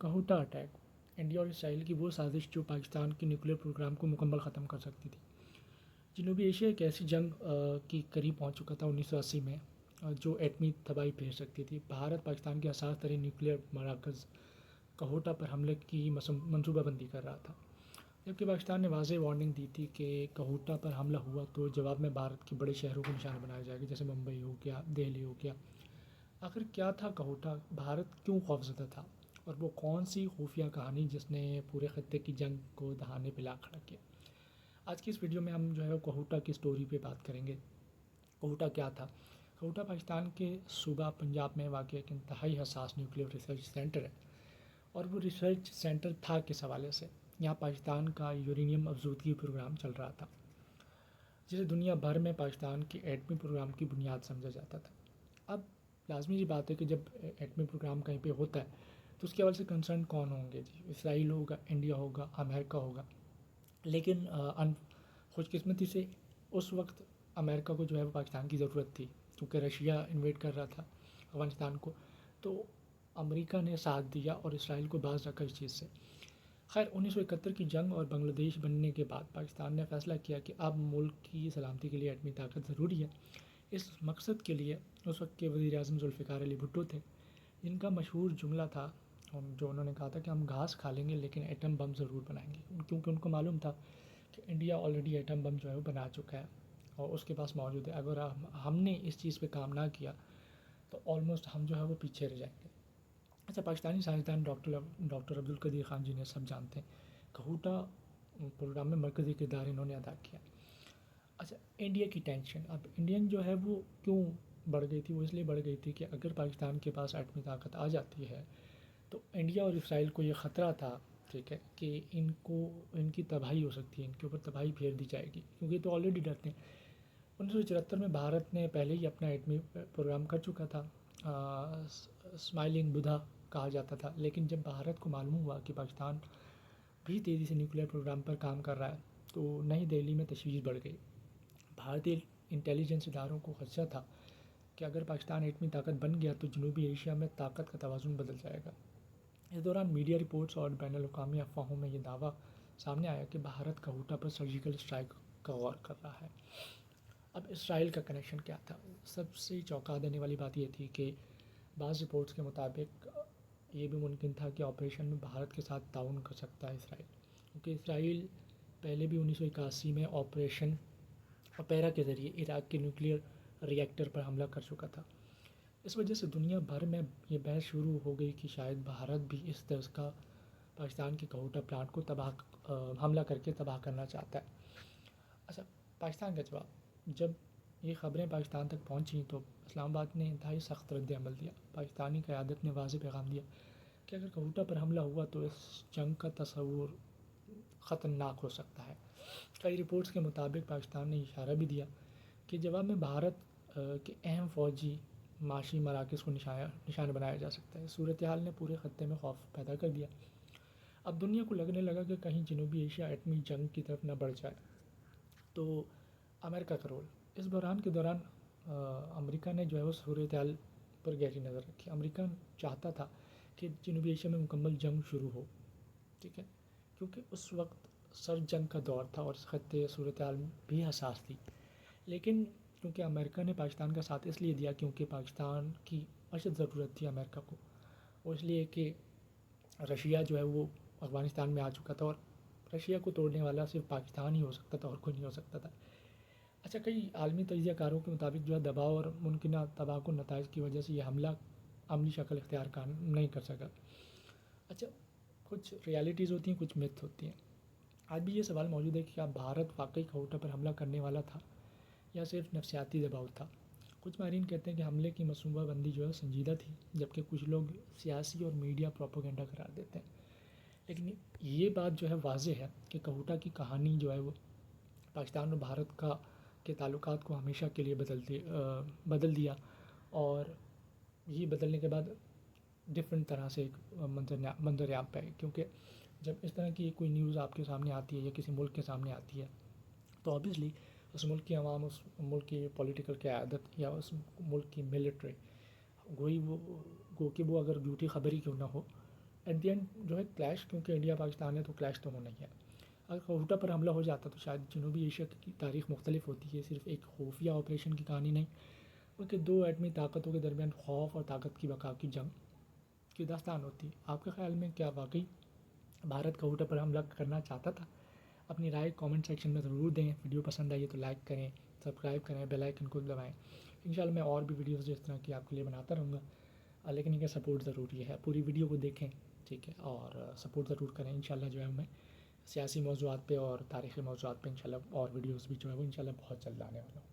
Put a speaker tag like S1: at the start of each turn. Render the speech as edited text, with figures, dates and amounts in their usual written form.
S1: کہوٹا attack, India اور اسرائیل کی وہ سازش جو پاکستان کے نیوکلیئر پروگرام کو مکمل ختم کر سکتی تھی۔ جنوبی ایشیا ایک ایسی جنگ کی قریب پہنچ چکا تھا 1980 میں جو ایٹمی تباہی بھیج سکتی تھی۔ بھارت پاکستان کے حساس ترین نیوکلیئر مراکز کہوٹا پر حملے کی منصوبہ بندی کر رہا تھا، جبکہ پاکستان نے واضح وارننگ دی تھی کہ کہوٹا پر حملہ ہوا تو جواب میں بھارت کے بڑے شہروں کو نشانہ بنایا جائے گا، جیسے ممبئی ہو گیا، دہلی ہو گیا۔ آخر کیا تھا کہوٹا؟ بھارت کیوں خوفزدہ تھا؟ اور وہ کون سی خفیہ کہانی جس نے پورے خطے کی جنگ کو دہانے پہ لا کھڑا کیا؟ آج کی اس ویڈیو میں ہم جو ہے کہوٹا کی سٹوری پہ بات کریں گے۔ کہوٹا کیا تھا؟ کہوٹا پاکستان کے صوبہ پنجاب میں واقع ایک انتہائی حساس نیوکلیئر ریسرچ سینٹر ہے، اور وہ ریسرچ سینٹر تھا کس حوالے سے؟ یہاں پاکستان کا یورینیم افزودگی پروگرام چل رہا تھا، جسے دنیا بھر میں پاکستان کے ایٹمی پروگرام کی بنیاد سمجھا جاتا تھا۔ اب لازمی سی بات ہے کہ جب ایٹمی پروگرام کہیں پہ ہوتا ہے تو اس کے حوالے سے کنسرن کون ہوں گے؟ جی اسرائیل ہوگا، انڈیا ہوگا، امریکہ ہوگا۔ لیکن خوش قسمتی سے اس وقت امریکہ کو جو ہے وہ پاکستان کی ضرورت تھی، کیونکہ رشیا انویٹ کر رہا تھا افغانستان کو، تو امریکہ نے ساتھ دیا اور اسرائیل کو باز رکھا اس چیز سے۔ خیر 1971 کی جنگ اور بنگلہ دیش بننے کے بعد پاکستان نے فیصلہ کیا کہ اب ملک کی سلامتی کے لیے ایٹمی طاقت ضروری ہے۔ اس مقصد کے لیے اس وقت کے وزیر اعظم ذوالفقار علی بھٹو تھے، جن کا مشہور جملہ تھا جو انہوں نے کہا تھا کہ ہم گھاس کھا لیں گے لیکن ایٹم بم ضرور بنائیں گے، کیونکہ ان کو معلوم تھا کہ انڈیا آلریڈی ایٹم بم جو ہے وہ بنا چکا ہے اور اس کے پاس موجود ہے۔ اگر ہم نے اس چیز پہ کام نہ کیا تو آلموسٹ ہم جو ہے وہ پیچھے رہ جائیں گے۔ اچھا، پاکستانی سائنسدان ڈاکٹر عبدالقدیر خان جی نے سب جانتے ہیں، کہوٹا پروگرام میں مرکزی کردار انہوں نے ادا کیا۔ اچھا، انڈیا کی ٹینشن، اب انڈین جو ہے وہ کیوں بڑھ گئی تھی؟ وہ اس لیے بڑھ گئی تھی کہ اگر پاکستان کے پاس ایٹمی طاقت آ جاتی ہے تو انڈیا اور اسرائیل کو یہ خطرہ تھا، ٹھیک ہے، کہ ان کی تباہی ہو سکتی ہے، ان کے اوپر تباہی پھیر دی جائے گی، کیونکہ یہ تو آلریڈی ڈرتے ہیں۔ 1974 میں بھارت نے پہلے ہی اپنا ایٹمی پروگرام کر چکا تھا، اسمائلنگ بدھا کہا جاتا تھا، لیکن جب بھارت کو معلوم ہوا کہ پاکستان بھی تیزی سے نیوکلیئر پروگرام پر کام کر رہا ہے تو نئی دہلی میں تشویش بڑھ گئی۔ بھارتی انٹیلیجنس اداروں کو خدشہ تھا کہ اگر پاکستان ایٹمی طاقت بن گیا تو جنوبی ایشیا میں طاقت کا توازن بدل جائے گا۔ اس دوران میڈیا رپورٹس اور بین الاقوامی افواہوں میں یہ دعویٰ سامنے آیا کہ بھارت کہوٹا پر سرجیکل اسٹرائک کا غور کر رہا ہے۔ اب اسرائیل کا کنیکشن کیا تھا؟ سب سے چونکا دینے والی بات یہ تھی کہ بعض رپورٹس کے مطابق یہ بھی ممکن تھا کہ آپریشن میں بھارت کے ساتھ تعاون کر سکتا ہے اسرائیل، کیونکہ اسرائیل پہلے بھی 1981 میں آپریشن اپیرا کے ذریعے عراق کے نیوکلیئر ری ایکٹر پر حملہ کر چکا تھا۔ اس وجہ سے دنیا بھر میں یہ بحث شروع ہو گئی کہ شاید بھارت بھی اس طرز کا پاکستان کے کہوٹا پلانٹ کو حملہ کر کے تباہ کرنا چاہتا ہے۔ اچھا، پاکستان کا جواب، جب یہ خبریں پاکستان تک پہنچیں تو اسلام آباد نے انتہائی سخت رد عمل دیا۔ پاکستانی قیادت نے واضح پیغام دیا کہ اگر کہوٹا پر حملہ ہوا تو اس جنگ کا تصور خطرناک ہو سکتا ہے۔ کئی رپورٹس کے مطابق پاکستان نے اشارہ بھی دیا کہ جواب میں بھارت کے اہم فوجی معاشی مراکز کو نشانہ بنایا جا سکتا ہے۔ صورتحال نے پورے خطے میں خوف پیدا کر دیا۔ اب دنیا کو لگنے لگا کہ کہیں جنوبی ایشیا ایٹمی جنگ کی طرف نہ بڑھ جائے۔ تو امریکہ کا رول، اس بحران کے دوران امریکہ نے جو ہے وہ صورتحال پر گہری نظر رکھی۔ امریکہ چاہتا تھا کہ جنوبی ایشیا میں مکمل جنگ شروع ہو، ٹھیک ہے، کیونکہ اس وقت سرد جنگ کا دور تھا اور اس خطے صورتحال بھی حساس تھی۔ لیکن کیونکہ امریکہ نے پاکستان کا ساتھ اس لیے دیا کیونکہ پاکستان کی اشد ضرورت تھی امریکہ کو، اور اس لیے کہ رشیا جو ہے وہ افغانستان میں آ چکا تھا اور رشیا کو توڑنے والا صرف پاکستان ہی ہو سکتا تھا اور کوئی نہیں ہو سکتا تھا۔ اچھا، کئی عالمی تجزیہ کاروں کے مطابق جو ہے دباؤ اور ممکنہ تباہ کن نتائج کی وجہ سے یہ حملہ عملی شکل اختیار نہیں کر سکا۔ اچھا، کچھ ریالٹیز ہوتی ہیں، کچھ میتھ ہوتی ہیں۔ آج بھی یہ سوال موجود ہے کہ کیا بھارت واقعی کہوٹا پر حملہ کرنے والا تھا یا صرف نفسیاتی دباؤ تھا؟ کچھ ماہرین کہتے ہیں کہ حملے کی منصوبہ بندی جو ہے سنجیدہ تھی، جبکہ کچھ لوگ سیاسی اور میڈیا پروپیگنڈا قرار دیتے ہیں۔ لیکن یہ بات جو ہے واضح ہے کہ کہوٹا کی کہانی جو ہے وہ پاکستان اور بھارت کے تعلقات کو ہمیشہ کے لیے بدل دیا، اور یہ بدلنے کے بعد ڈفرینٹ طرح سے ایک منظر عام پہ آئی، کیونکہ جب اس طرح کی کوئی نیوز آپ کے سامنے آتی ہے یا کسی ملک کے سامنے آتی ہے تو آبویسلی اس ملک کی عوام، اس ملک کی پولیٹیکل قیادت یا اس ملک کی ملٹری گو کہ وہ اگر جھوٹی خبر ہی کیوں نہ ہو ایٹ دی اینڈ جو ہے کلیش، کیونکہ انڈیا پاکستان ہے تو کلیش تو ہونا ہی ہے. اگر غوطہ پر حملہ ہو جاتا تو شاید جنوبی ایشیا کی تاریخ مختلف ہوتی ہے. صرف ایک خفیہ آپریشن کی کہانی نہیں بلکہ دو ایٹمی طاقتوں کے درمیان خوف اور طاقت کی بقا کی جنگ کی داستان ہوتی ہے. آپ کے خیال میں کیا واقعی بھارت غوطہ پر حملہ کرنا چاہتا تھا؟ اپنی رائے کامنٹ سیکشن میں ضرور دیں. ویڈیو پسند آئی ہے تو لائک کریں، سبسکرائب کریں، بیل آئکن کو دبائیں. انشاءاللہ میں اور بھی ویڈیوز اس طرح کی آپ کے لیے بناتا رہوں گا، لیکن ان کا سپورٹ ضروری ہے. پوری ویڈیو کو دیکھیں، ٹھیک ہے، اور سپورٹ ضرور کریں. انشاءاللہ جو ہے میں سیاسی موضوعات پہ اور تاریخی موضوعات پہ انشاءاللہ اور ویڈیوز بھی جو ہے وہ انشاءاللہ بہت جلد آنے والا ہوں.